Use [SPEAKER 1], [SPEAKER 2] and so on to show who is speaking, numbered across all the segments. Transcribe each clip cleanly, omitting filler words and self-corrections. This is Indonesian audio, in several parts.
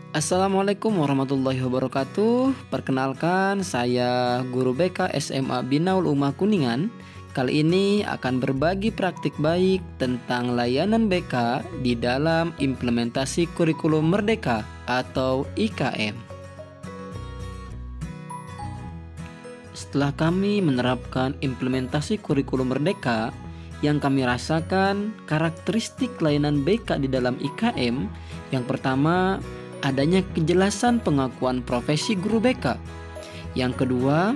[SPEAKER 1] Assalamualaikum warahmatullahi wabarakatuh. Perkenalkan, saya Guru BK SMA Binaul Umah Kuningan. Kali ini akan berbagi praktik baik tentang layanan BK di dalam implementasi kurikulum Merdeka atau IKM. Setelah kami menerapkan implementasi kurikulum Merdeka, yang kami rasakan karakteristik layanan BK di dalam IKM, yang pertama, adanya kejelasan pengakuan profesi guru BK. Yang kedua,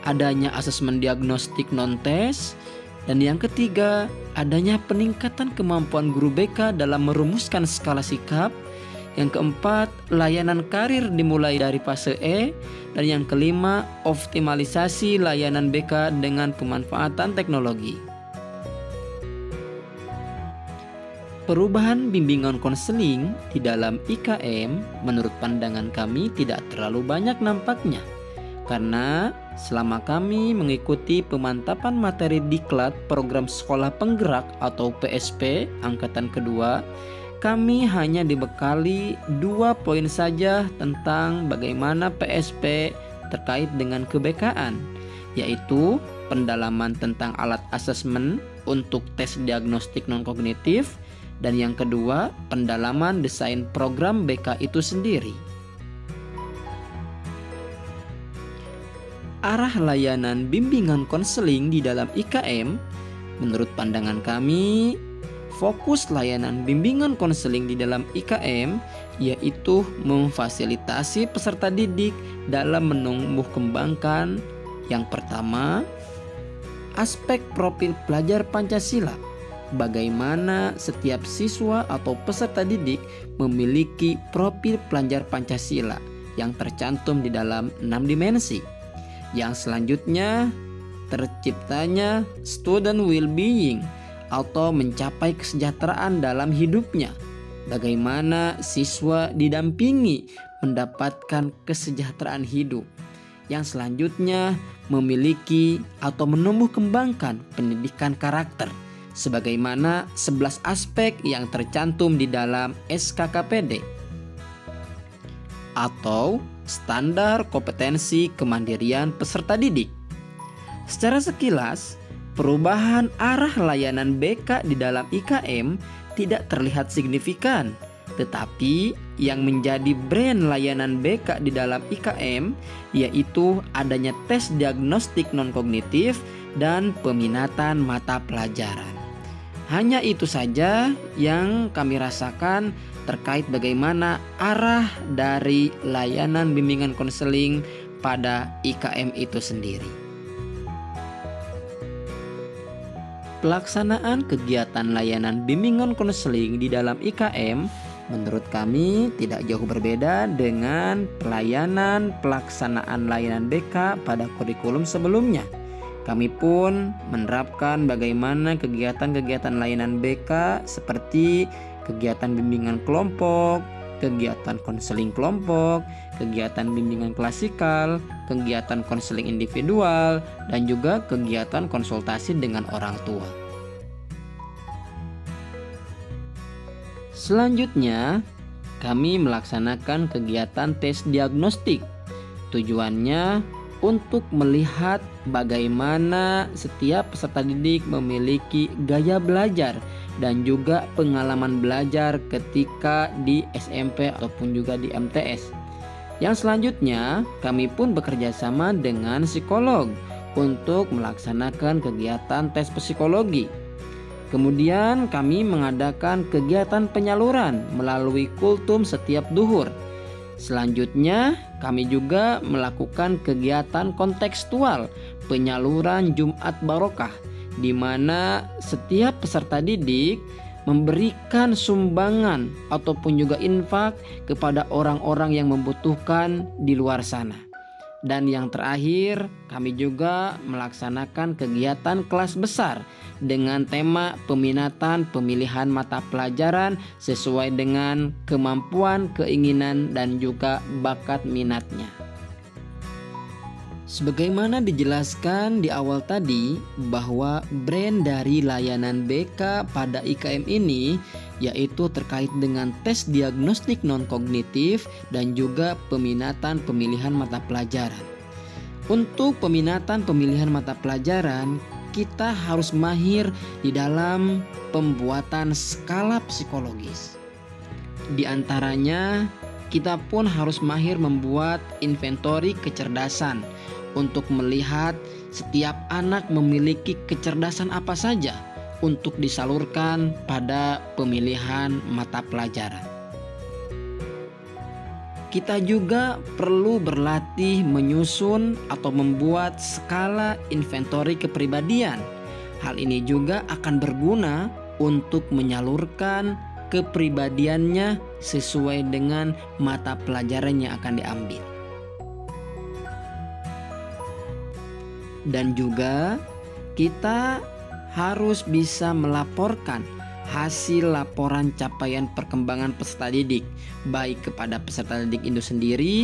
[SPEAKER 1] adanya asesmen diagnostik non-tes. Dan yang ketiga, adanya peningkatan kemampuan guru BK dalam merumuskan skala sikap. Yang keempat, layanan karir dimulai dari fase E. Dan yang kelima, optimalisasi layanan BK dengan pemanfaatan teknologi. Perubahan bimbingan konseling di dalam IKM menurut pandangan kami tidak terlalu banyak nampaknya. Karena selama kami mengikuti pemantapan materi diklat program sekolah penggerak atau PSP angkatan kedua, kami hanya dibekali 2 poin saja tentang bagaimana PSP terkait dengan kebekaan, yaitu pendalaman tentang alat asesmen untuk tes diagnostik non-kognitif, dan yang kedua, pendalaman desain program BK itu sendiri. Arah layanan bimbingan konseling di dalam IKM, menurut pandangan kami, fokus layanan bimbingan konseling di dalam IKM yaitu memfasilitasi peserta didik dalam menumbuh kembangkan yang pertama, aspek profil pelajar Pancasila. Bagaimana setiap siswa atau peserta didik memiliki profil pelajar Pancasila yang tercantum di dalam 6 dimensi. Yang selanjutnya, terciptanya student well-being atau mencapai kesejahteraan dalam hidupnya. Bagaimana siswa didampingi mendapatkan kesejahteraan hidup. Yang selanjutnya, memiliki atau menumbuh kembangkan pendidikan karakter sebagaimana 11 aspek yang tercantum di dalam SKKPD atau Standar Kompetensi Kemandirian Peserta Didik. Secara sekilas, perubahan arah layanan BK di dalam IKM tidak terlihat signifikan, tetapi yang menjadi brand layanan BK di dalam IKM yaitu adanya tes diagnostik non-kognitif dan peminatan mata pelajaran. Hanya itu saja yang kami rasakan terkait bagaimana arah dari layanan bimbingan konseling pada IKM itu sendiri. Pelaksanaan kegiatan layanan bimbingan konseling di dalam IKM menurut kami tidak jauh berbeda dengan pelayanan pelaksanaan layanan BK pada kurikulum sebelumnya. Kami pun menerapkan bagaimana kegiatan-kegiatan layanan BK seperti kegiatan bimbingan kelompok, kegiatan konseling kelompok, kegiatan bimbingan klasikal, kegiatan konseling individual, dan juga kegiatan konsultasi dengan orang tua. Selanjutnya, kami melaksanakan kegiatan tes diagnostik. Tujuannya untuk melihat bagaimana setiap peserta didik memiliki gaya belajar dan juga pengalaman belajar ketika di SMP ataupun juga di MTS. Yang selanjutnya, kami pun bekerja sama dengan psikolog untuk melaksanakan kegiatan tes psikologi. Kemudian kami mengadakan kegiatan penyaluran melalui kultum setiap duhur. Selanjutnya, kami juga melakukan kegiatan kontekstual penyaluran Jumat Barokah, di mana setiap peserta didik memberikan sumbangan ataupun juga infak kepada orang-orang yang membutuhkan di luar sana. Dan yang terakhir, kami juga melaksanakan kegiatan kelas besar dengan tema peminatan pemilihan mata pelajaran sesuai dengan kemampuan, keinginan, dan juga bakat minatnya. Sebagaimana dijelaskan di awal tadi bahwa brand dari layanan BK pada IKM ini yaitu terkait dengan tes diagnostik non-kognitif dan juga peminatan pemilihan mata pelajaran. Untuk peminatan pemilihan mata pelajaran, kita harus mahir di dalam pembuatan skala psikologis. Di antaranya, kita pun harus mahir membuat inventori kecerdasan untuk melihat setiap anak memiliki kecerdasan apa saja untuk disalurkan pada pemilihan mata pelajaran. Kita juga perlu berlatih menyusun atau membuat skala inventori kepribadian. Hal ini juga akan berguna untuk menyalurkan kepribadiannya sesuai dengan mata pelajaran yang akan diambil. Dan juga kita harus bisa melaporkan hasil laporan capaian perkembangan peserta didik, baik kepada peserta didik itu sendiri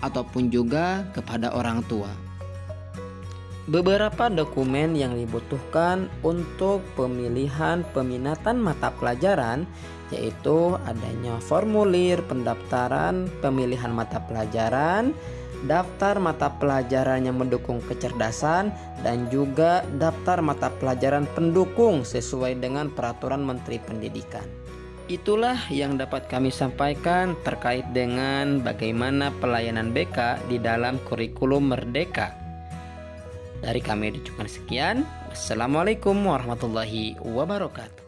[SPEAKER 1] ataupun juga kepada orang tua. Beberapa dokumen yang dibutuhkan untuk pemilihan peminatan mata pelajaran yaitu adanya formulir pendaftaran pemilihan mata pelajaran, daftar mata pelajaran yang mendukung kecerdasan, dan juga daftar mata pelajaran pendukung sesuai dengan peraturan Menteri Pendidikan. Itulah yang dapat kami sampaikan terkait dengan bagaimana pelayanan BK di dalam kurikulum Merdeka. Dari kami cukupkan sekian. Wassalamualaikum warahmatullahi wabarakatuh.